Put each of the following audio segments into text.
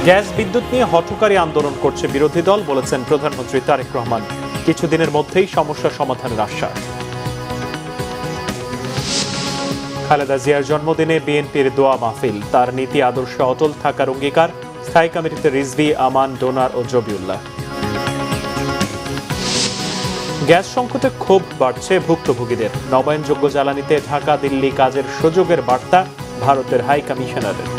Gas বিদ্যুৎ নিয়ে হঠকারী আন্দোলন করছে বিরোধী দল, বলেছেন প্রধানমন্ত্রী তারেক রহমান। কিছুদিনের মধ্যেই সমস্যা সমাধানের আশ্বাস। খালেদা জিয়ার জন্মদিনে বিএনপির দোয়া মাহফিল, তার নীতি আদর্শে অটল থাকার অঙ্গীকার। স্থায়ী কমিটিতে রিজভী, আমান, ডোনার ও জবিউল্লাহ। গ্যাস সংকটে ক্ষোভ বাড়ছে ভুক্তভোগীদের। নবায়নযোগ্য জ্বালানিতে ঢাকা দিল্লি কাজের সুযোগের বার্তা ভারতের হাই কমিশনারের।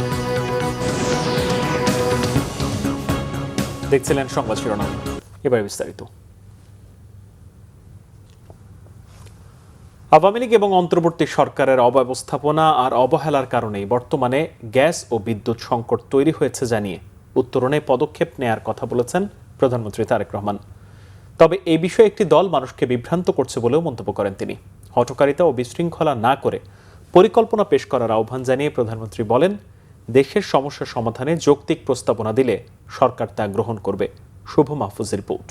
দেখছিলেন সংবাদ শিরোনাম, এবার বিস্তারিত। আওয়ামী লীগ এবং অন্তর্বর্তী সরকারের অব্যবস্থাপনা আর অবহেলার কারণেই বর্তমানে গ্যাস ও বিদ্যুৎ সংকট তৈরি হয়েছে জানিয়ে উত্তরণে পদক্ষেপ নেয়ার কথা বলেছেন প্রধানমন্ত্রী তারেক রহমান। তবে এই বিষয়ে একটি দল মানুষকে বিভ্রান্ত করছে বলেও মন্তব্য করেন তিনি। হঠকারিতা ও বিশৃঙ্খলা না করে পরিকল্পনা পেশ করার আহ্বান জানিয়ে প্রধানমন্ত্রী বলেন, দেশের সমস্যা সমাধানে যৌক্তিক প্রস্তাবনা দিলে সরকার তা গ্রহণ করবে। শুভ মাহফুজের রিপোর্ট।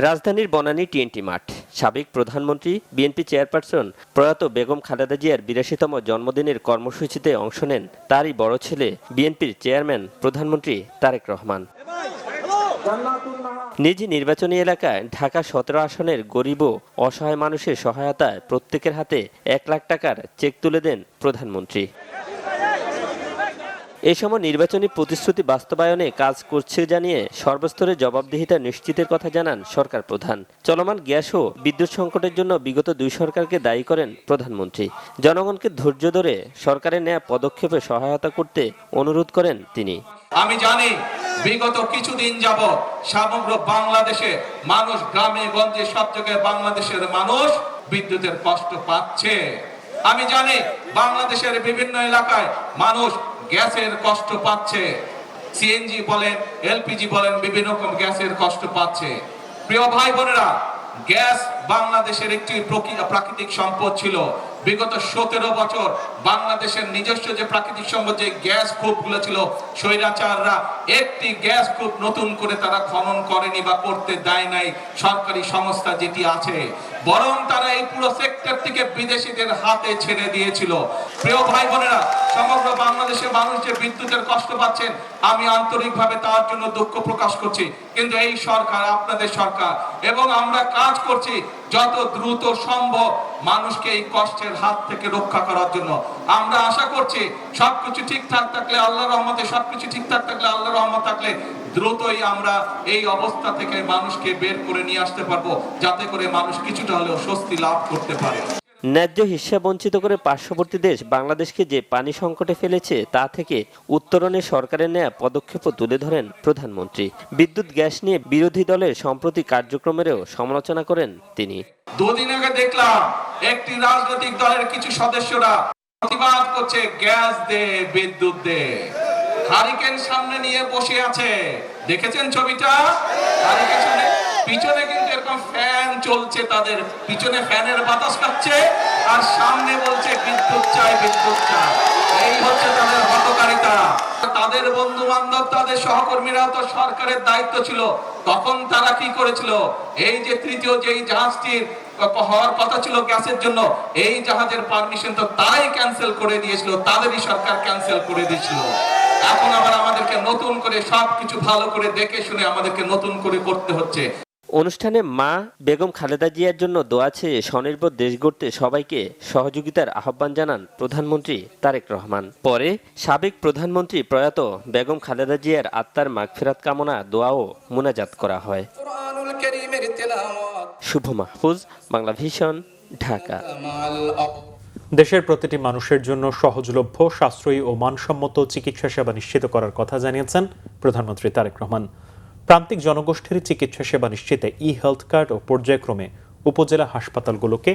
রাজধানীর বনানী টিএনটি মাঠ। সাবেক প্রধানমন্ত্রী বিএনপি চেয়ারপারসন প্রয়াত বেগম খালেদা জিয়ার ৮২তম জন্মদিনের কর্মসূচিতে অংশ নেন তারই বড় ছেলে বিএনপির চেয়ারম্যান প্রধানমন্ত্রী তারেক রহমান। নিজ নির্বাচনী এলাকায় ঢাকা ১৭ আসনের গরিব ও অসহায় মানুষের সহায়তায় প্রত্যেকের হাতে ১ লাখ টাকার চেক তুলে দেন প্রধানমন্ত্রী। এ সময় নির্বাচনী প্রতিশ্রুতি বাস্তবায়নে কাজ করছে জানিয়ে সর্বস্তরে জবাবদিহিতা নিশ্চিতের কথা জানান সরকার প্রধান। চলমান গ্যাস ও বিদ্যুৎ সংকটের জন্য বিগত ২ সরকারকে দায়ী করেন প্রধানমন্ত্রী। জনগণকে ধৈর্য ধরে সরকারের নেয়া পদক্ষেপে সহায়তা করতে অনুরোধ করেন তিনি। আমি জানি বিগত কিছুদিন যাবত সমগ্র বাংলাদেশে মানুষ, গ্রামে গঞ্জে সব জায়গায় বাংলাদেশের মানুষ বিদ্যুতের কষ্ট পাচ্ছে। আমি জানি বাংলাদেশের বিভিন্ন এলাকায় মানুষ গ্যাসের কষ্ট পাচ্ছে। সিএনজি বলেন, এলপিজি বলেন, বিভিন্ন রকম গ্যাসের কষ্ট পাচ্ছে। প্রিয় ভাই বোনেরা, গ্যাস বাংলাদেশের একটি প্রাকৃতিক সম্পদ ছিল। বিগত ১৭ বছর বাংলাদেশের নিজস্ব যে প্রাকৃতিক সম্পদ, যে গ্যাস কূপগুলো ছিল, স্বৈরাচাররা একটি গ্যাস কূপ নতুন করে তারা খনন করেনি বা করতে দেয় নাই সরকারি সংস্থা যেটি আছে, বরং তারা এই পুরো সেক্টর থেকে বিদেশিদের হাতে ছেড়ে দিয়েছিল। প্রিয় ভাই বোনেরা, সমগ্র বাংলাদেশের মানুষ যে বিদ্যুতের কষ্ট পাচ্ছেন, আমি আন্তরিকভাবে তার জন্য দুঃখ প্রকাশ করছি। কিন্তু এই সরকার, আপনাদের সরকার, এবং আমরা কাজ করছি যত দ্রুত সম্ভব মানুষকে এই কষ্টের হাত থেকে রক্ষা করার জন্য। আমরা আশা করছি সবকিছু ঠিকঠাক থাকলে আল্লাহর রহমতে, সবকিছু ঠিকঠাক থাকলে আল্লাহর রহমত থাকলে দ্রুতই আমরা এই অবস্থা থেকে মানুষকে বের করে নিয়ে আসতে পারবো, যাতে করে মানুষ কিছুটা হলেও স্বস্তি লাভ করতে পারে। ন্যায্য হিস্যা বঞ্চিত করে পার্শ্ববর্তী দেশ বাংলাদেশকে যে পানি সংকটে ফেলেছে তা থেকে উত্তরণে সরকারের নেয়া পদক্ষেপও তুলে ধরেন প্রধানমন্ত্রী। বিদ্যুৎ গ্যাস নিয়ে বিরোধী দলের সম্প্রতি কার্যক্রমেরও সমালোচনা করেন তিনি। দুদিন আগে দেখলাম একটি রাজনৈতিক দলের কিছু সদস্যরা প্রতিবাদ করছে, গ্যাস দে, বিদ্যুৎ দে। হারিকেন সামনে নিয়ে বসে আছে, দেখেছেন ছবিটা? হারিকেন পিছনে কিন্তু এরকম ফ্যান চলছে, তাদের পিছনে ফ্যানের বাতাস খাচ্ছে, আর সামনে বলছে বিদ্যুৎ চাই, বিদ্যুৎ চাই। এই হচ্ছে তাদের হঠকারিতা। তাদের বন্ধু বান্ধব, তাদের সহকর্মীরা তো সরকারের দায়িত্ব ছিল, তখন তারা কি করেছিল? এই যে তৃতীয় যেই জাহাজটির হওয়ার কথা ছিল গ্যাসের জন্য, এই জাহাজের পারমিশন তো তারাই ক্যান্সেল করে দিয়েছিল, তাদেরই সরকার ক্যান্সেল করে দিয়েছিল। এখন আবার আমাদেরকে নতুন করে সবকিছু ভালো করে দেখে শুনে আমাদেরকে নতুন করে করতে হচ্ছে। অনুষ্ঠানে মা বেগম খালেদা জিয়ার জন্য দোয়া চেয়ে স্বনির্ভর দেশ গড়তে সবাইকে সহযোগিতার আহ্বান জানান প্রধানমন্ত্রী তারেক রহমান। পরে সাবেক প্রধানমন্ত্রী প্রয়াত বেগম খালেদা জিয়ার আত্মার মাগফিরাত কামনা দোয়া ও মুনাজাত করা হয়। শুভ মাহফুজ, বাংলা ভিশন, ঢাকা। দেশের প্রতিটি মানুষের জন্য সহজলভ্য, সাশ্রয়ী ও মানসম্মত চিকিৎসা সেবা নিশ্চিত করার কথা জানিয়েছেন প্রধানমন্ত্রী তারেক রহমান। প্রান্তিক জনগোষ্ঠীর চিকিৎসা সেবা নিশ্চিতে হেলথ কার্ড ও পর্যায়ক্রমে উপজেলা হাসপাতালগুলোকে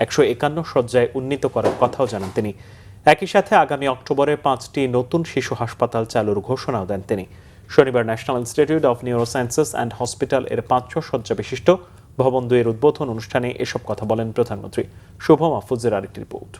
১৫১ শয্যায় উন্নীত করার কথাও জানান তিনি। একই সাথে আগামী অক্টোবরে ৫টি নতুন শিশু হাসপাতাল চালুর ঘোষণাও দেন তিনি। শনিবার national institute of neurosciences and hospital এর ৫০০ শয্যা বিশিষ্ট ভবন ২ এর উদ্বোধন অনুষ্ঠানে এসব কথা বলেন প্রধানমন্ত্রী। শুভ মাহফুজের আরেকটি রিপোর্ট।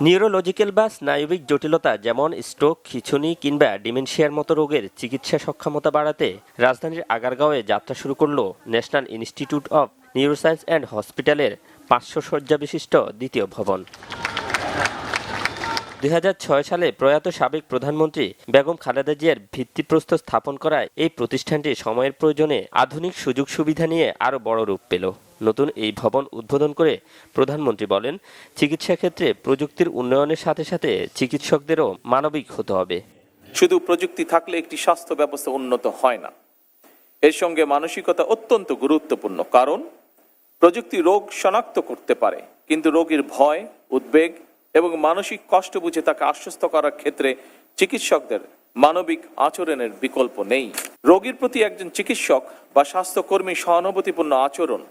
নিউরোলজিক্যাল বা স্নায়বিক জটিলতা যেমন স্ট্রোক, খিঁচুনি কিংবা ডিমেনশিয়ার মতো রোগের চিকিৎসা সক্ষমতা বাড়াতে রাজধানীর আগারগাঁওয়ে যাত্রা শুরু করল national institute of neuroscience and হসপিটালের ৫০০ শয্যা বিশিষ্ট দ্বিতীয় ভবন। 2006 সালে প্রয়াত সাবেক প্রধানমন্ত্রী বেগম খালেদা জিয়ার ভিত্তিপ্রস্তর স্থাপন করায় এই প্রতিষ্ঠানটি সময়ের প্রয়োজনে আধুনিক সুযোগ সুবিধা নিয়ে আরও বড় রূপ পেল। নতুন এই ভবন উদ্বোধন করে প্রধানমন্ত্রী বলেন, চিকিৎসা ক্ষেত্রে প্রযুক্তির উন্নয়নের সাথে সাথে চিকিৎসকদেরও মানবিক হতে হবে। শুধু প্রযুক্তি থাকলে একটি স্বাস্থ্য ব্যবস্থা উন্নত হয় না, এর সঙ্গে মানসিকতা অত্যন্ত গুরুত্বপূর্ণ। কারণ প্রযুক্তি রোগ শনাক্ত করতে পারে, কিন্তু রোগীর ভয়, উদ্বেগ এবং মানসিক কষ্ট বুঝে তাকে আশ্বস্ত করার ক্ষেত্রে চিকিৎসকদের মানবিক আচরণের বিকল্প নেই। রোগীর প্রতি একজন চিকিৎসক বা স্বাস্থ্যকর্মী সহানুভূতিপূর্ণ আচরণ,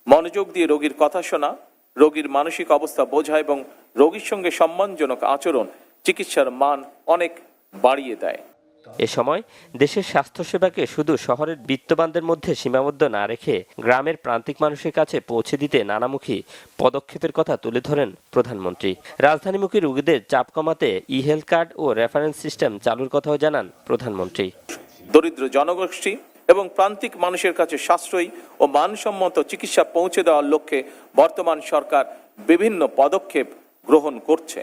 মনোযোগ দিয়ে রোগীর কথা শোনা, রোগীর মানসিক অবস্থা বোঝা এবং রোগীর সঙ্গে সম্মানজনক আচরণ চিকিৎসার মান অনেক বাড়িয়ে দেয়। এ সময় দেশের স্বাস্থ্যসেবাকে শুধু শহরের বিত্তবানদের মধ্যে সীমাবদ্ধ না রেখে গ্রামের প্রান্তিক মানুষের কাছে পৌঁছে দিতে নানামুখী পদক্ষেপের কথা তুলে ধরেন প্রধানমন্ত্রী। রাজধানীমুখী রোগীদের চাপ কমাতে ই-হেলথ কার্ড ও রেফারেন্স সিস্টেম চালুর কথাও জানান প্রধানমন্ত্রী। দরিদ্র জনগোষ্ঠী এবং প্রান্তিক মানুষের কাছে সাশ্রয়ী ও মানসম্মত চিকিৎসা পৌঁছে দেওয়ার লক্ষ্যে বর্তমান সরকার বিভিন্ন পদক্ষেপ গ্রহণ করছে।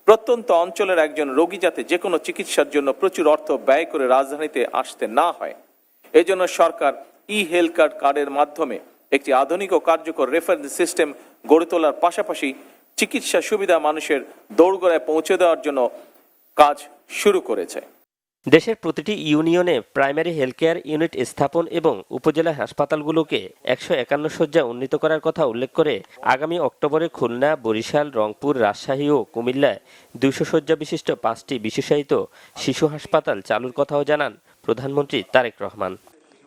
প্রত্যন্ত অঞ্চলের একজন রোগী যাতে যে কোনো চিকিৎসার জন্য প্রচুর অর্থ ব্যয় করে রাজধানীতে আসতে না হয়, এজন্য সরকার ই-হেলথ কার্ডের মাধ্যমে একটি আধুনিক ও কার্যকর রেফারেন্স সিস্টেম গড়ে তোলার পাশাপাশি চিকিৎসা সুবিধা মানুষের দোরগোড়ায় পৌঁছে দেওয়ার জন্য কাজ শুরু করেছে। দেশের প্রতিটি ইউনিয়নে প্রাইমারি হেলথ কেয়ার ইউনিট স্থাপন এবং উপজেলা হাসপাতালগুলোকে 151 শয্যা উন্নীত করার কথা উল্লেখ করে আগামী অক্টোবরে খুলনা, বরিশাল, রংপুর, রাজশাহী ও কুমিল্লায় 200 শয্যা বিশিষ্ট 5টি বিশেষায়িত শিশু হাসপাতাল চালুর কথাও জানান প্রধানমন্ত্রী তারেক রহমান।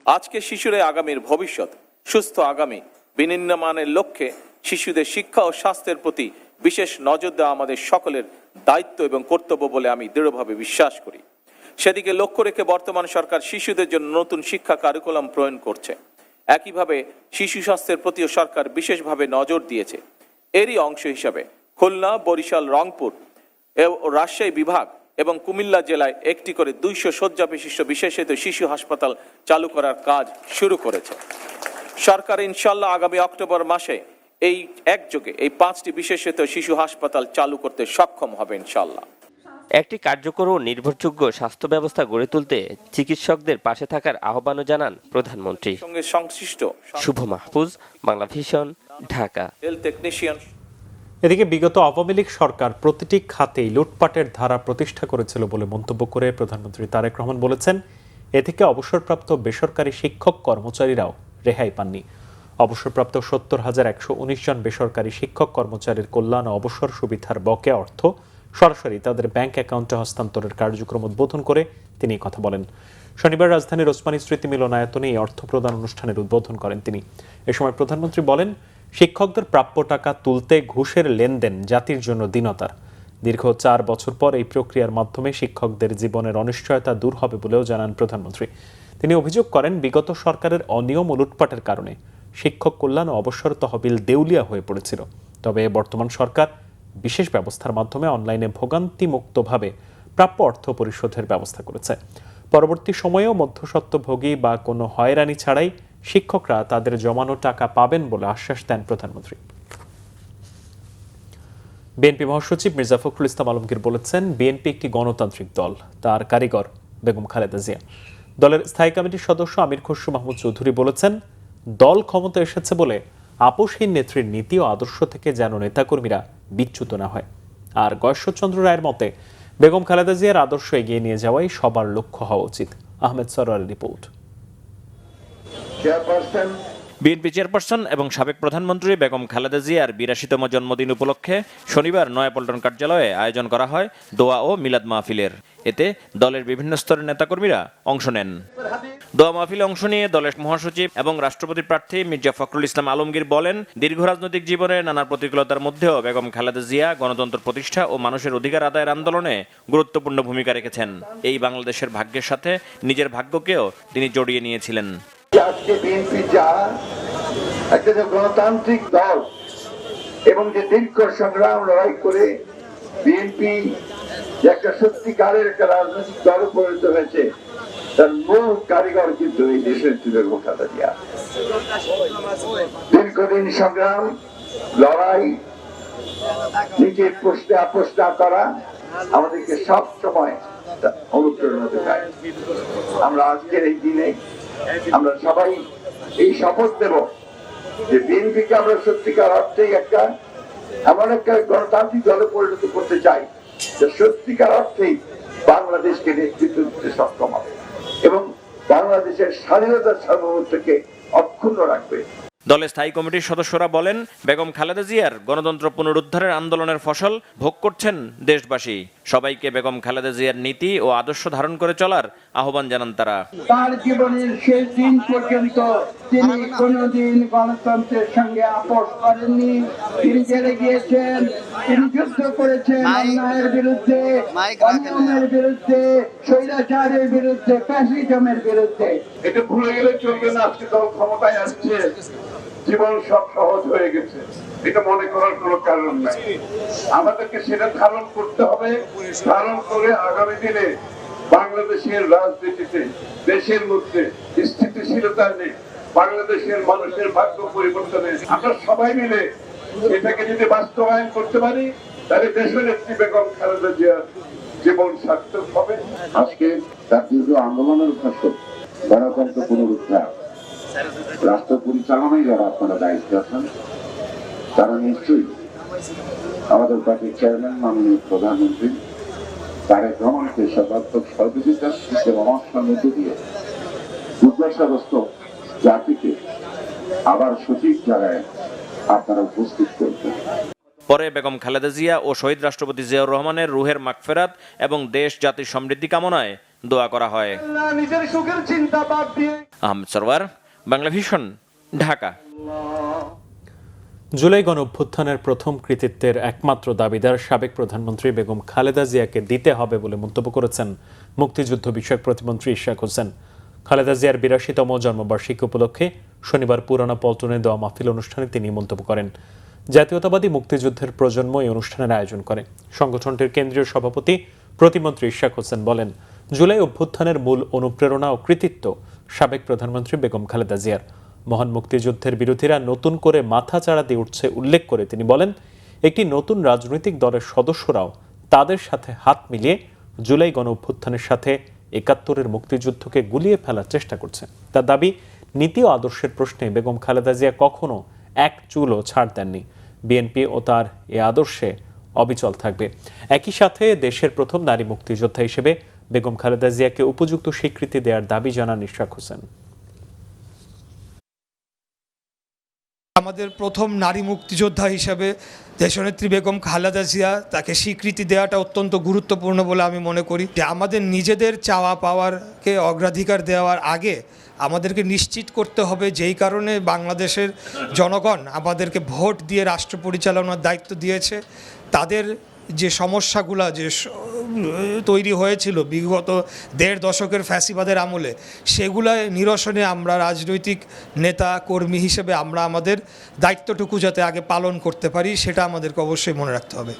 আজকে শিশুরাই আগামীর ভবিষ্যৎ। সুস্থ আগামী বিনির্মাণের লক্ষ্যে শিশুদের শিক্ষা ও স্বাস্থ্যের প্রতি বিশেষ নজর দেওয়া আমাদের সকলের দায়িত্ব এবং কর্তব্য বলে আমি দৃঢ়ভাবে বিশ্বাস করি। সেদিকে লক্ষ্য রেখে বর্তমান সরকার শিশুদের জন্য নতুন শিক্ষা কারিকুলাম প্রণয়ন করছে। একইভাবে শিশু স্বাস্থ্যের প্রতিও সরকার বিশেষভাবে নজর দিয়েছে। এরই অংশ হিসাবে খুলনা, বরিশাল, রংপুর ও রাজশাহী বিভাগ এবং কুমিল্লা জেলায় একটি করে 200 শয্যা বিশিষ্ট বিশেষায়িত শিশু হাসপাতাল চালু করার কাজ শুরু করেছে। সরকার ইনশাল্লাহ আগামী অক্টোবর মাসে এই একযোগে এই 5টি বিশেষায়িত শিশু হাসপাতাল চালু করতে সক্ষম হবে ইনশাল্লাহ। একটি কার্যকর ও নির্ভরযোগ্য স্বাস্থ্য ব্যবস্থা গড়ে তুলতে চিকিৎসকদের পাশে থাকার আহ্বানও জানান প্রধানমন্ত্রী। সঙ্গে সংশ্লিষ্ট Shuvo Mahfuz, Bangla vision, Dhaka. Health technician. এদিকে বিগত আওয়ামী লীগ সরকার প্রতিটি খাতেই লুটপাটের ধারা প্রতিষ্ঠা করেছিল বলে মন্তব্য করে প্রধানমন্ত্রী তারেক রহমান বলেছেন, এ থেকে অবসরপ্রাপ্ত বেসরকারি শিক্ষক কর্মচারীরাও রেহাই পাননি। অবসরপ্রাপ্ত 70,119 জন বেসরকারি শিক্ষক কর্মচারীর কল্যাণ ও অবসর সুবিধার বকেয়া অর্থ সরাসরি তাদের ব্যাংক অ্যাকাউন্টে হস্তান্তরের কার্যক্রম উদ্বোধন করে তিনি কথা বলেন। শনিবার রাজধানীর ওসমানী স্মৃতি মিলনায়তনে এই অর্থ প্রদান অনুষ্ঠানের উদ্বোধন করেন তিনি। এ সময় প্রধানমন্ত্রী বলেন, শিক্ষকদের প্রাপ্য টাকা তুলতে ঘুষের লেনদেন জাতির জন্য দীনতার। দীর্ঘ 4 বছর পর এই প্রক্রিয়ার মাধ্যমে শিক্ষকদের জীবনের অনিশ্চয়তা দূর হবে বলেও জানান প্রধানমন্ত্রী। তিনি অভিযোগ করেন, বিগত সরকারের অনিয়ম ও লুটপাটের কারণে শিক্ষক কল্যাণ ও অবসর তহবিল দেউলিয়া হয়ে পড়েছিল। তবে বর্তমান সরকার বিশেষ ব্যবস্থার মাধ্যমে অনলাইনে ভোগান্তিমুক্তভাবে প্রাপ্য অর্থ পরিশোধের ব্যবস্থা করেছে। পরবর্তী সময়েও মধ্যস্বত্বভোগী বা কোনো হয়রানি ছাড়াই শিক্ষকরা তাদের জমানো টাকা পাবেন বলে আশ্বাস দেন প্রধানমন্ত্রী। বিএনপি মহাসচিব মির্জা ফখরুল ইসলাম আলমগীর বলেছেন, বিএনপি একটি গণতান্ত্রিক দল, তার কারিগর বেগম খালেদা জিয়া। দলের স্থায়ী কমিটির সদস্য আমির খসরু মাহমুদ চৌধুরী বলেছেন, দল ক্ষমতা এসেছে বলে আপোষহীন নেত্রীর নীতি ও আদর্শ থেকে যেন নেতাকর্মীরা বিচ্যুত না হয়। আর গয়েশ্বরচন্দ্র রায়ের মতে বেগম খালেদা জিয়ার আদর্শ এগিয়ে নিয়ে যাওয়াই সবার লক্ষ্য হওয়া উচিত। আহমেদ সরোয়ারের রিপোর্ট। বিএনপি চেয়ারপারসন এবং সাবেক প্রধানমন্ত্রী বেগম খালেদা জিয়ার 82তম জন্মদিন উপলক্ষে শনিবার নয়াপল্টন কার্যালয়ে আয়োজন করা হয় দোয়া ও মিলাদ মাহফিলের। এতে দলের বিভিন্ন স্তরের নেতাকর্মীরা অংশ নেন। দোয়া মাহফিলে অংশ নিয়ে দলের মহাসচিব এবং রাষ্ট্রপতি প্রার্থী মির্জা ফখরুল ইসলাম আলমগীর বলেন, দীর্ঘ রাজনৈতিক জীবনে নানা প্রতিকূলতার মধ্যেও বেগম খালেদা জিয়া গণতন্ত্র প্রতিষ্ঠা ও মানুষের অধিকার আদায়ের আন্দোলনে গুরুত্বপূর্ণ ভূমিকা রেখেছেন। এই বাংলাদেশের ভাগ্যের সাথে নিজের ভাগ্যকেও তিনি জড়িয়ে নিয়েছিলেন। আজকে বিএনপি যা একটা গণতান্ত্রিক দল এবং যে দীর্ঘ সংগ্রাম লড়াই করে বিএনপি একটা সত্যিকারের একটা রাজনৈতিক দলে পরিণত হয়েছে, তার মূল কারিগর কিন্তু এই দেশের বেগম খালেদা জিয়া। দীর্ঘদিন সংগ্রাম লড়াই নিজের প্রশ্নে আপোষ না করা আমাদেরকে সব সময় অনুপ্রেরণা যোগায়। আমরা আজকের এই দিনে আমরা সবাই এই শপথ দেব যে বিএনপিকে আমরা সত্যিকার অর্থেই এমন একটা গণতান্ত্রিক দলে পরিণত করতে চাই যে সত্যিকার অর্থেই বাংলাদেশকে নেতৃত্ব দিতে সক্ষম হবে এবং বাংলাদেশের স্বাধীনতার সার্বভৌমত্বকে অক্ষুণ্ণ রাখবে। দলের স্থায়ী কমিটির সদস্যরা বলেন, বেগম খালেদা জিয়ার গণতন্ত্র পুনরুদ্ধারের আন্দোলনের ফসল ভোগ করছেন দেশবাসী। সবাইকে বেগম খালেদা জিয়ার নীতি ও আদর্শ ধারণ করে চলার আহ্বান জানান তারা। তার জীবনের শেষ দিন পর্যন্ত তিনি কোনোদিন গণতন্ত্রের সঙ্গে আপোষ করেননি। তিনি জেলে গিয়েছেন, তিনি যুদ্ধ করেছেন অন্যায়ের বিরুদ্ধে, অনিয়মের বিরুদ্ধে, স্বৈরাচারের বিরুদ্ধে, ফ্যাসিজমের বিরুদ্ধে। এটা ভুলে গেলে চলবে না। আজকে দল ক্ষমতায় আসছে, জীবন সব সহজ হয়ে গেছে, এটা মনে করার কোনো কারণ নাই। আমাদেরকে সেটা ধারণ করতে হবে। ধারণ করে আগামী দিনে বাংলাদেশের রাজনীতিতে দেশের মধ্যে স্থিতিশীলতা নেই, বাংলাদেশের মানুষের ভাগ্য পরিবর্তনে আমরা সবাই মিলে এটাকে যদি বাস্তবায়ন করতে পারি তাহলে দেশনেত্রী বেগম খালেদা জিয়ার জীবন সার্থক হবে। আজকে তার দীর্ঘ আন্দোলনের ফসল গণতন্ত্র পুনরুদ্ধার, রাষ্ট্র পরিচালনায় যারা আপনারা দায়িত্বে আছেন তারা নিশ্চয়ই আমাদের পার্টির চেয়ারম্যান মাননীয় প্রধানমন্ত্রী তারেক রহমানকে সর্বাত্মক সহযোগিতার পরামর্শের মধ্য দিয়ে দুর্দশাগ্রস্ত জাতিকে আবার সঠিক জায়গায় আপনারা উপস্থিত করবেন। পরে বেগম খালেদা জিয়া ও শহীদ রাষ্ট্রপতি জিয়াউর রহমানের রুহের মাগফিরাত এবং দেশ জাতির সমৃদ্ধি কামনায় দোয়া করা হয়। নিজের সুখের চিন্তা বাদ দিয়ে। আহমেদ সরওয়ার, বাংলা ভিশন, ঢাকা। জুলাই গণ অভ্যুত্থানের প্রথম কৃতিত্বের একমাত্র দাবিদার সাবেক প্রধানমন্ত্রী বেগম খালেদা জিয়াকে দিতে হবে বলে মন্তব্য করেছেন মুক্তিযুদ্ধ বিষয়ক প্রতিমন্ত্রী ইশরাক হোসেন। খালেদা জিয়ার ৮২তম জন্মবার্ষিকী উপলক্ষে শনিবার পুরানা পল্টনে দেওয়া মাহফিল অনুষ্ঠানে তিনি মন্তব্য করেন। জাতীয়তাবাদী মুক্তিযুদ্ধের প্রজন্ম এই অনুষ্ঠানের আয়োজন করে। সংগঠনটির কেন্দ্রীয় সভাপতি প্রতিমন্ত্রী ইশরাক হোসেন বলেন, জুলাই অভ্যুত্থানের মূল অনুপ্রেরণা ও কৃতিত্ব সাবেক প্রধানমন্ত্রী বেগম খালেদা জিয়ার। মহান মুক্তিযুদ্ধের বিরোধীরা নতুন করে মাথা চাড়া দিয়ে উঠছে উল্লেখ করে তিনি বলেন, একটি নতুন রাজনৈতিক দলের সদস্যরাও তাদের সাথে হাত মিলিয়ে জুলাই গণ অভ্যুত্থানের সাথে ৭১-এর মুক্তিযুদ্ধকে গুলিয়ে ফেলার চেষ্টা করছে। তার দাবি, নীতি ও আদর্শের প্রশ্নে বেগম খালেদা জিয়া কখনো এক চুলও ছাড় দেননি। বিএনপি ও তার এ আদর্শে অবিচল থাকবে। একই সাথে দেশের প্রথম নারী মুক্তিযোদ্ধা হিসেবে বেগম খালেদা জিয়াকে উপযুক্ত স্বীকৃতি দেওয়ার দাবি জানান ইশরাক হোসেন। আমাদের প্রথম নারী মুক্তিযোদ্ধা হিসাবে দেশনেত্রী বেগম খালেদা জিয়া, তাকে স্বীকৃতি দেওয়াটা অত্যন্ত গুরুত্বপূর্ণ বলে আমি মনে করি। যে আমাদের নিজেদের চাওয়া পাওয়ারকে অগ্রাধিকার দেওয়ার আগে আমাদেরকে নিশ্চিত করতে হবে, যেই কারণে বাংলাদেশের জনগণ আমাদেরকে ভোট দিয়ে রাষ্ট্র পরিচালনার দায়িত্ব দিয়েছে, তাদের যে সমস্যাগুলো যে তৈরি হয়েছিল বিগত ১.৫ দশকের ফ্যাসিবাদের আমলে, সেগুলো নিরসনে আমরা রাজনৈতিক নেতা কর্মী হিসেবে আমরা আমাদের দায়িত্বটুকু যাতে আগে পালন করতে পারি, সেটা আমাদেরকে অবশ্যই মনে রাখতে হবে।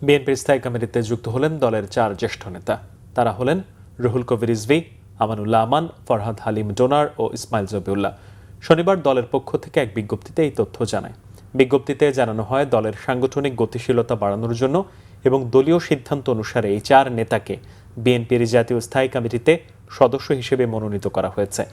বিএনপির স্থায়ী কমিটিতে যুক্ত হলেন দলের ৪ জ্যেষ্ঠ নেতা। তারা হলেন রুহুল কবির রিজভী, আমানুল্লাহ আমান, ফরহাদ হালিম ডোনার ও ইসমাইল জবিউল্লাহ। শনিবার দলের পক্ষ থেকে এক বিজ্ঞপ্তিতে এই তথ্য জানায়। বিজ্ঞপ্তিতে জানানো হয়, দলের সাংগঠনিক গতিশীলতা বাড়ানোর জন্য এবং দলীয় সিদ্ধান্ত অনুসারে এই ৪ নেতাকে বিএনপির জাতীয় স্থায়ী কমিটিতে সদস্য হিসেবে মনোনীত করা হয়েছে।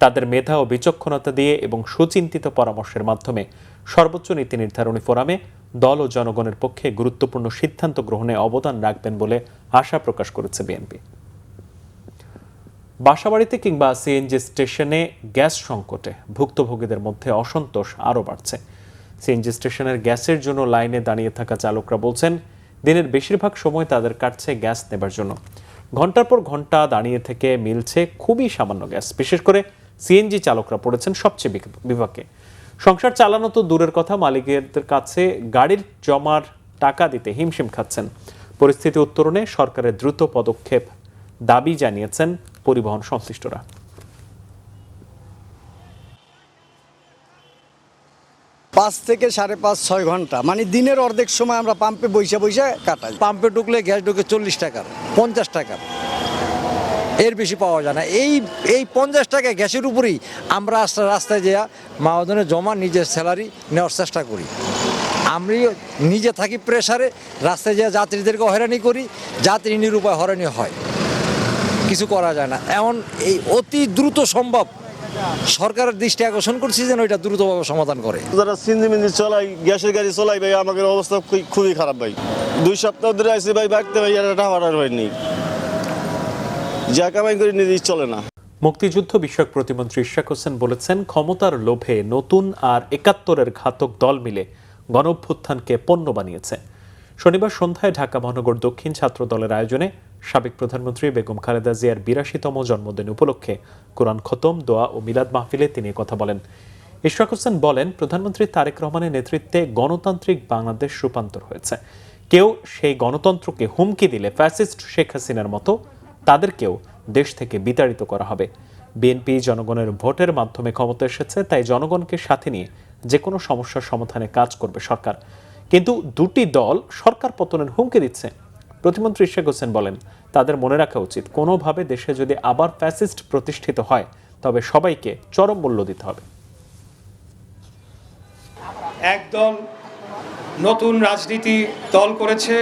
তাদের মেধা ও বিচক্ষণতা দিয়ে এবং সুচিন্তিত পরামর্শের মাধ্যমে সর্বোচ্চ নীতি নির্ধারণী ফোরামে দল ও জনগণের পক্ষে গুরুত্বপূর্ণ সিদ্ধান্ত গ্রহণে অবদান রাখবেন বলে আশা প্রকাশ করেছে বিএনপি। বাসাবাড়িতে কিংবা সিএনজি স্টেশনে গ্যাস সংকটে ভুক্তভোগীদের মধ্যে অসন্তোষ আরও বাড়ছে। সিএনজি স্টেশনের গ্যাসের জন্য লাইনে দাঁড়িয়ে থাকা চালকরা বলছেন, দিনের বেশিরভাগ সময় তাদের কাটছে গ্যাস নেবার জন্য। ঘন্টার পর ঘন্টা দাঁড়িয়ে থেকে মিলছে খুবই সামান্য গ্যাস। বিশেষ করে সিএনজি চালকরা পড়েছেন সবচেয়ে বিপাকে। সংসার চালানো তো দূরের কথা, মালিকদের কাছে গাড়ির জমার টাকা দিতে হিমশিম খাচ্ছেন। পরিস্থিতি উত্তরণে সরকারের দ্রুত পদক্ষেপ দাবি জানিয়েছেন পরিবহন সংশ্লিষ্টরা। 5 থেকে 5.5-6 ঘন্টা, মানে দিনের অর্ধেক সময় আমরা পাম্পে বৈশা কাটাই। পাম্পে ঢুকলে গ্যাস ঢুকে 40 টাকার, 50 টাকার, এর বেশি পাওয়া যায় না। এই 50 টাকা গ্যাসের উপরেই আমরা রাস্তায় যেয়ে মাহজনের জমা নিজের স্যালারি নেওয়ার চেষ্টা করি। আমি নিজে থাকি প্রেসারে, রাস্তায় যে যাত্রীদেরকে হয়রানি করি, যাত্রী নিরুপায় হয়রানি হয়, কিছু করা যায় না। এমন এই অতি দ্রুত সম্ভব সরকারের দৃষ্টি আকর্ষণ করছি যেন এটা দ্রুতভাবে সমাধান করে। যারা সিনজি মিঞ্জি চলাই, গ্যাসের গাড়ি চলাই ভাই, আমাদের অবস্থা খুবই খারাপ ভাই। 2 সপ্তাহ ধরে আইসি ভাই, বাড়তে ভাই এটা টাকার হয়নি, যা কামাই করে নিজে চলে না। মুক্তিযুদ্ধ বিষয়ক প্রতিমন্ত্রী ইশরাক হোসেন বলেছেন, ক্ষমতার লোভে নতুন আর ৭১-এর ঘাতক দল মিলে গণঅভ্যুত্থানকে পণ্য বানিয়েছে। শনিবার সন্ধ্যায় ঢাকা মহানগর দক্ষিণ ছাত্র দলের আয়োজনে সাবেক প্রধানমন্ত্রী বেগম খালেদা জিয়ার ৮২তম জন্মদিন উপলক্ষে কোরআন খতম, দোয়া ও মিলাদ মাহফিলে তিনি কথা বলেন। ইশরাক হোসেন বলেন, প্রধানমন্ত্রী তারেক রহমানের নেতৃত্বে গণতান্ত্রিক বাংলাদেশ রূপান্তর হয়েছে। কেউ সেই গণতন্ত্রকে হুমকি দিলে ফ্যাসিস্ট শেখ হাসিনার মতো তাদেরকেও দেশ থেকে বিতাড়িত করা হবে। বিএনপি জনগণের ভোটের মাধ্যমে ক্ষমতা এসেছে, তাই জনগণকে সাথে নিয়ে যে কোনো সমস্যার সমাধানে কাজ করবে সরকার। কিন্তু দুটি দল সরকার পতনের হুমকি দিচ্ছে। প্রতিমন্ত্রী ইশরাক হোসেন বলেন, তাদের মনে রাখা উচিত, কোনোভাবে দেশে যদি আবার ফ্যাসিস্ট প্রতিষ্ঠিত হয় তবে সবাইকে চরম মূল্য দিতে হবে। একদল নতুন রাজনীতি দল করেছে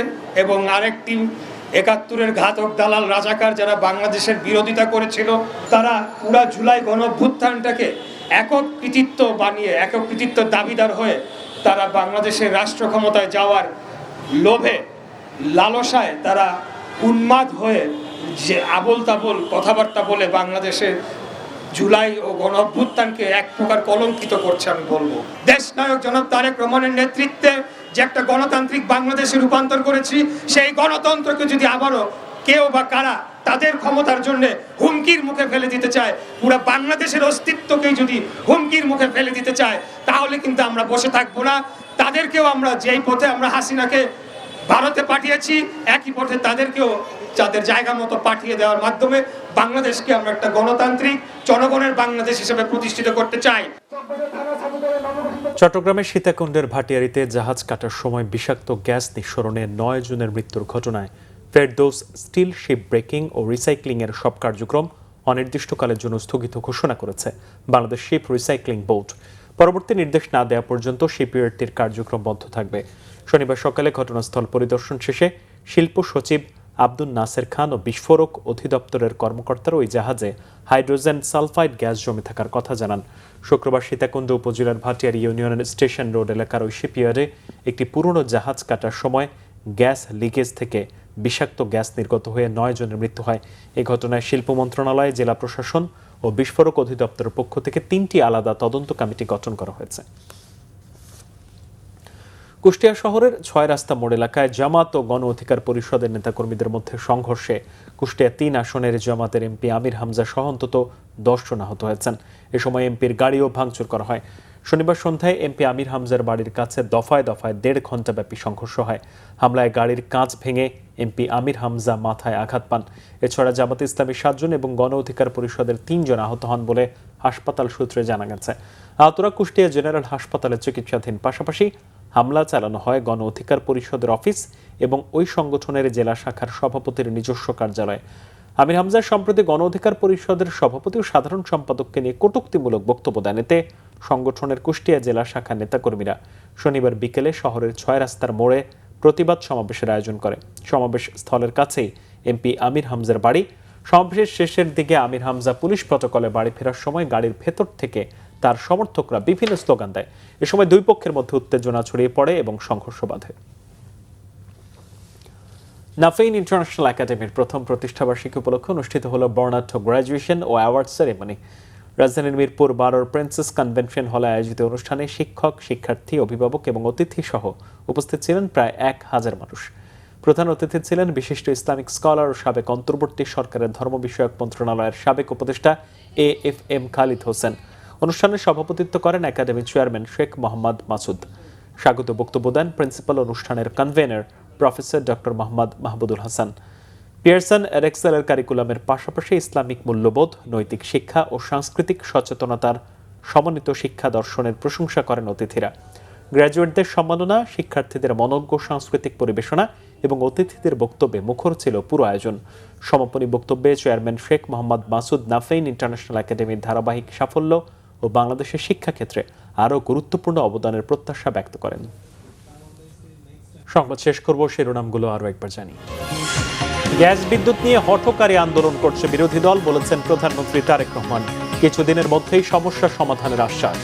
এবং আরেকটি ৭১-এর ঘাতক দালাল রাজাকার যারা বাংলাদেশের বিরোধিতা করেছিল, তারা পুরা জুলাই গণঅভ্যুত্থানটাকে একক কৃতিত্ব বানিয়ে, একক কৃতিত্ব দাবিদার হয়ে তারা বাংলাদেশের রাষ্ট্র ক্ষমতায় যাওয়ার লোভে, লালসায় তারা উন্মাদ হয়ে যে আবোল তাবোল কথাবার্তা বলে বাংলাদেশের জুলাই ও গণঅভ্যুত্থানকে এক প্রকার কলঙ্কিত করছে। আমি বলবো, দেশ নায়ক জনাব তারেক রহমানের নেতৃত্বে যে একটা গণতান্ত্রিক বাংলাদেশে রূপান্তর করেছি, সেই গণতন্ত্রকে যদি আবারও কেউ বা কারা তাদের ক্ষমতার জন্য হুমকির মুখে ফেলে দিতে চায়, পুরো বাংলাদেশের অস্তিত্বকেই যদি হুমকির মুখে ফেলে দিতে চায়, তাহলে কিন্তু আমরা বসে থাকবো না। তাদেরকেও আমরা যেই পথে আমরা হাসিনাকে ভারতে পাঠিয়েছি, একই পথে তাদেরকেও যাদের জায়গা মতো পাঠিয়ে দেওয়ার মাধ্যমে বাংলাদেশকে আমরা একটা গণতান্ত্রিক জনগণের বাংলাদেশ হিসেবে প্রতিষ্ঠিত করতে চাই। চট্টগ্রামের সীতাকুণ্ডের ভাটিয়ারীতে জাহাজ কাটার সময় বিষাক্ত গ্যাস নিঃসরণে ৯ জনের মৃত্যুর ঘটনায় ফেরদৌস স্টিল শিপ ব্রেকিং ও রিসাইক্লিং এর সব কার্যক্রম অনির্দিষ্টকালের জন্য স্থগিত ঘোষণা করেছে বাংলাদেশ শিপ রিসাইক্লিং বোর্ড। পরবর্তী নির্দেশ না দেওয়া পর্যন্ত শিপইয়ার্ডটির কার্যক্রম বন্ধ থাকবে। শনিবার সকালে ঘটনাস্থল পরিদর্শন শেষে শিল্প সচিব আব্দুল নাসের খান ও বিস্ফোরক অধিদপ্তরের কর্মকর্তারা ওই জাহাজে হাইড্রোজেন সালফাইড গ্যাস জমে থাকার কথা জানান। শুক্রবার সীতাকুণ্ড উপজেলার ভাটিয়ারী ইউনিয়নের স্টেশন রোড এলাকার ওই শিপইয়ার্ডে একটি পুরনো জাহাজ কাটার সময় গ্যাস লিকেজ থেকে বিষাক্ত গ্যাস নির্গত হয়ে ৯ জনের মৃত্যু হয়। এই ঘটনায় শিল্প মন্ত্রণালয়, জেলা প্রশাসন ও বিস্ফোরক অধিদপ্তরের পক্ষ থেকে ৩টি আলাদা তদন্ত কমিটি গঠন করা হয়েছে। কুষ্টিয়া শহরের ৬ রাস্তা মোড় এলাকায় জামাত ও গণ অধিকার পরিষদের নেতাকর্মীদের মধ্যে সংঘর্ষে কুষ্টিয়া ৩ আসনের জামাতের এমপি আমির হামজা সহ অন্তত ১০ জন আহত হয়েছেন। এ সময় এমপির গাড়িও ভাঙচুর করা হয়। শনিবার সন্ধ্যায় এমপি আমির হামজার বাড়ির কাছে দফায় দফায় ১.৫ ঘণ্টাব্যাপী সংঘর্ষ হয়। হামলায় গাড়ির কাঁচ ভেঙে এমপি আমির হামজা মাথায় আঘাত পান। এছাড়া জামাত ইসলামী ৭ জন এবং গণ অধিকার পরিষদের ৩ জন আহত হন বলে হাসপাতাল সূত্রে জানা গেছে। আহতরা কুষ্টিয়া জেনারেল হাসপাতালে চিকিৎসাধীন। পাশাপাশি হামলা চালানো হয় গণ অধিকার পরিষদের অফিস এবং ওই সংগঠনের জেলা শাখার সভাপতির নিজস্ব কার্যালয়। আমির হামজা সম্প্রতি গণ অধিকার পরিষদের সভাপতি ও সাধারণ সম্পাদককে নিয়ে কটূক্তিমূলক বক্তব্য দেন। এতে সংগঠনের কুষ্টিয়া জেলা শাখার নেতাকর্মীরা শনিবার বিকেলে শহরের ৬ রাস্তার মোড়ে প্রতিবাদ সমাবেশের আয়োজন করে। সমাবেশ স্থলের কাছেই এমপি আমির হামজার বাড়ি। সমাবেশের শেষের দিকে আমির হামজা পুলিশ প্রটোকলে বাড়ি ফেরার সময় গাড়ির ভেতর থেকে তার সমর্থকরা বিভিন্ন স্লোগান দেয়। এ সময় দুই পক্ষের মধ্যে উত্তেজনা ছড়িয়ে পড়ে এবং সংঘর্ষ বাধে। নাফেইন ইন্টারন্যাশনাল একাডেমির প্রথম প্রতিষ্ঠাবার্ষিকী উপলক্ষে অনুষ্ঠিত হল বর্ণাঢ্য গ্র্যাজুয়েশন ও অ্যাওয়ার্ড সেরেমনি। রাজধানীর মিরপুর ১২ প্রিন্সেস কনভেনশন হলে আয়োজিত অনুষ্ঠানে শিক্ষক, শিক্ষার্থী, অভিভাবক এবং অতিথি সহ উপস্থিত ছিলেন প্রায় ১,০০০ মানুষ। প্রধান অতিথি ছিলেন বিশিষ্ট ইসলামিক স্কলার ও সাবেক অন্তর্বর্তী সরকারের ধর্ম বিষয়ক মন্ত্রণালয়ের সাবেক উপদেষ্টা AFM খালিদ হোসেন। অনুষ্ঠানে সভাপতিত্ব করেন একাডেমি চেয়ারম্যান শেখ মোহাম্মদ মাসুদ। স্বাগত বক্তব্য দেন প্রিন্সিপাল অনুষ্ঠানের convenor professor doctor Mohammad Mahmudul Hasan. Pearson এডেক্সেলের কারিকুলামের পাশাপাশি ইসলামিক মূল্যবোধ, নৈতিক শিক্ষা ও সাংস্কৃতিক সচেতনতার সমন্বিত শিক্ষা দর্শনের প্রশংসা করেন অতিথিরা। গ্র্যাজুয়েটদের সম্মাননা, শিক্ষার্থীদের মনজ্ঞ সাংস্কৃতিক পরিবেশনা এবং অতিথিদের বক্তব্যে মুখর ছিল পুরো আয়োজন। সমাপনী বক্তব্যে চেয়ারম্যান শেখ মোহাম্মদ মাসুদ নাফেইন ইন্টারন্যাশনাল একাডেমির ধারাবাহিক সাফল্য ও বাংলাদেশের শিক্ষাক্ষেত্রে আরও গুরুত্বপূর্ণ অবদানের প্রত্যাশা ব্যক্ত করেন। সংবাদ শেষ করব, শিরোনামগুলো আরও একবার জানি। গ্যাস বিদ্যুৎ নিয়ে হঠকারী আন্দোলন করছে বিরোধী দল, বলেছেন প্রধানমন্ত্রী তারেক রহমান। কিছুদিনের মধ্যেই সমস্যা সমাধানের আশ্বাস।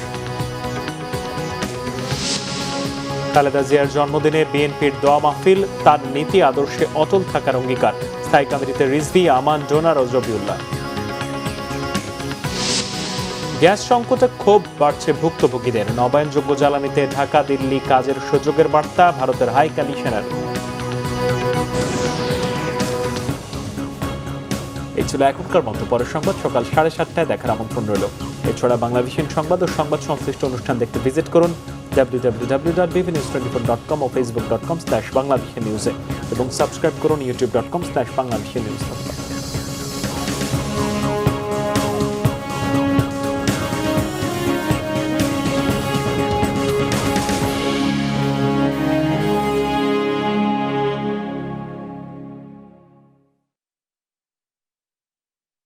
খালেদা জিয়ার জন্মদিনে বিএনপির দোয়া মাহফিল, তার নীতি আদর্শে অটল থাকার অঙ্গীকার। স্থায়ী কমিটিতে রিজভী, আমান, ডোনার ও জবিউল্লাহ। গ্যাস সংকটে ক্ষোভ বাড়ছে ভুক্তভোগীদের। নবায়নযোগ্য জ্বালানিতে ঢাকা দিল্লি কাজের সুযোগের বার্তা ভারতের হাই কমিশনার। এই ছিল এখনকার মতো। পরের সংবাদ সকাল 7:30টায় দেখার আমন্ত্রণ রইল। এছাড়া বাংলাদেশের সংবাদ ও সংবাদ সংশ্লিষ্ট অনুষ্ঠান দেখতে ভিজিট করুন www.bvnews24.com ও facebook.com/bangladeshinews এবং সাবস্ক্রাইব করুন youtube.com/bangladeshinews।